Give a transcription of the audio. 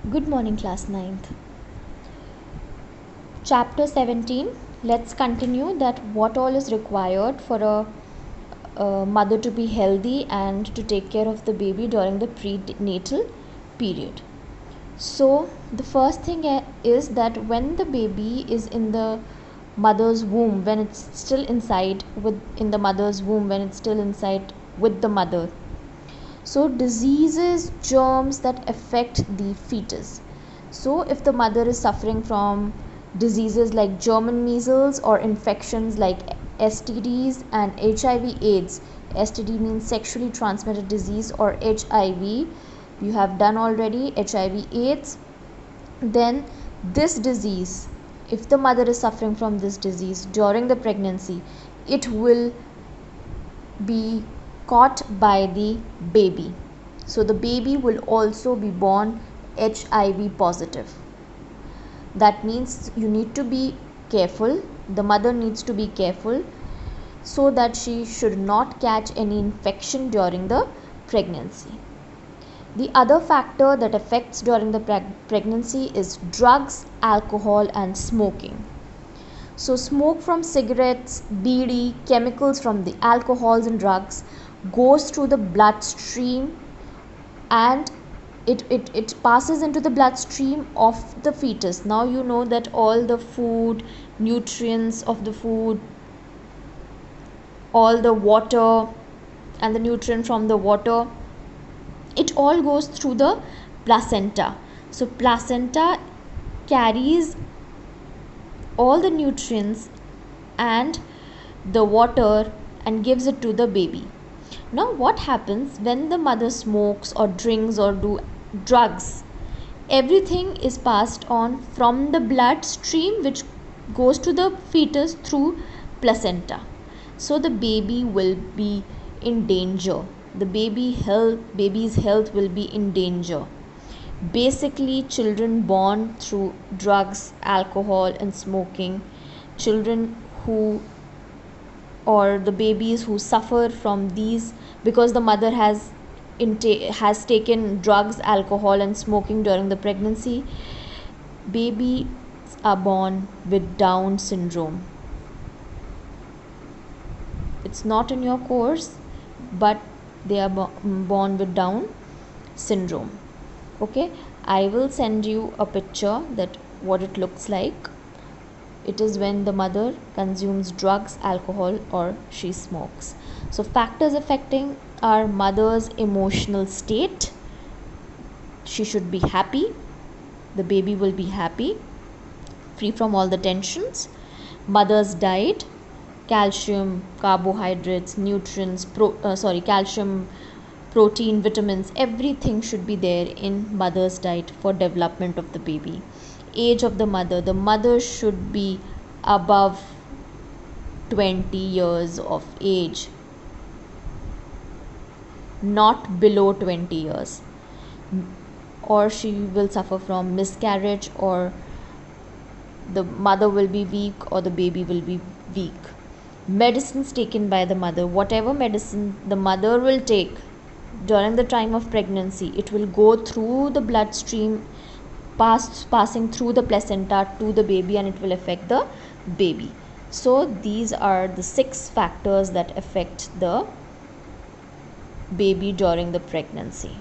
Good morning, class ninth. Chapter 17. Let's continue that what all is required for a mother to be healthy and to take care of the baby during the prenatal period. So, the first thing is that when the baby is in the mother's womb, when it's still inside in the mother's womb, when it's still inside with the mother, so diseases, germs that affect the fetus. So if the mother is suffering from diseases like German measles or infections like STDs and HIV AIDS, STD means sexually transmitted disease, or HIV, you have done already HIV AIDS, then this disease, if the mother is suffering from this disease during the pregnancy, it will be caught by the baby. So the baby will also be born HIV positive. That means you need to be careful, the mother needs to be careful so that she should not catch any infection during the pregnancy. The other factor that affects during the pregnancy is drugs, alcohol and smoking. So smoke from cigarettes, bidi, chemicals from the alcohols and drugs goes through the bloodstream, and it passes into the bloodstream of the fetus. Now you know that all the food, nutrients of the food, all the water and the nutrient from the water, it all goes through the placenta. So placenta carries all the nutrients and the water and gives it to the baby. Now what happens when the mother smokes or drinks or do drugs? Everything is passed on from the bloodstream which goes to the fetus through placenta. So the baby will be in danger. The baby's health will be in danger. Basically, children born through drugs, alcohol and smoking, children who, or the babies who suffer from these because the mother has taken drugs, alcohol and smoking during the pregnancy, babies are born with Down syndrome. It's not in your course, but they are born with Down syndrome. Okay, I will send you a picture that what it looks like. It is when the mother consumes drugs, alcohol or she smokes. So factors affecting our mother's emotional state: she should be happy, the baby will be happy, free from all the tensions. Mother's diet: calcium, carbohydrates, nutrients, calcium, protein, vitamins, everything should be there in mother's diet for development of the baby. Age of the mother should be above 20 years of age, not below 20 years, or she will suffer from miscarriage, or the mother will be weak or the baby will be weak. Medicines taken by the mother: whatever medicine the mother will take during the time of pregnancy, it will go through the bloodstream, passing through the placenta to the baby, and it will affect the baby. So these are the 6 factors that affect the baby during the pregnancy.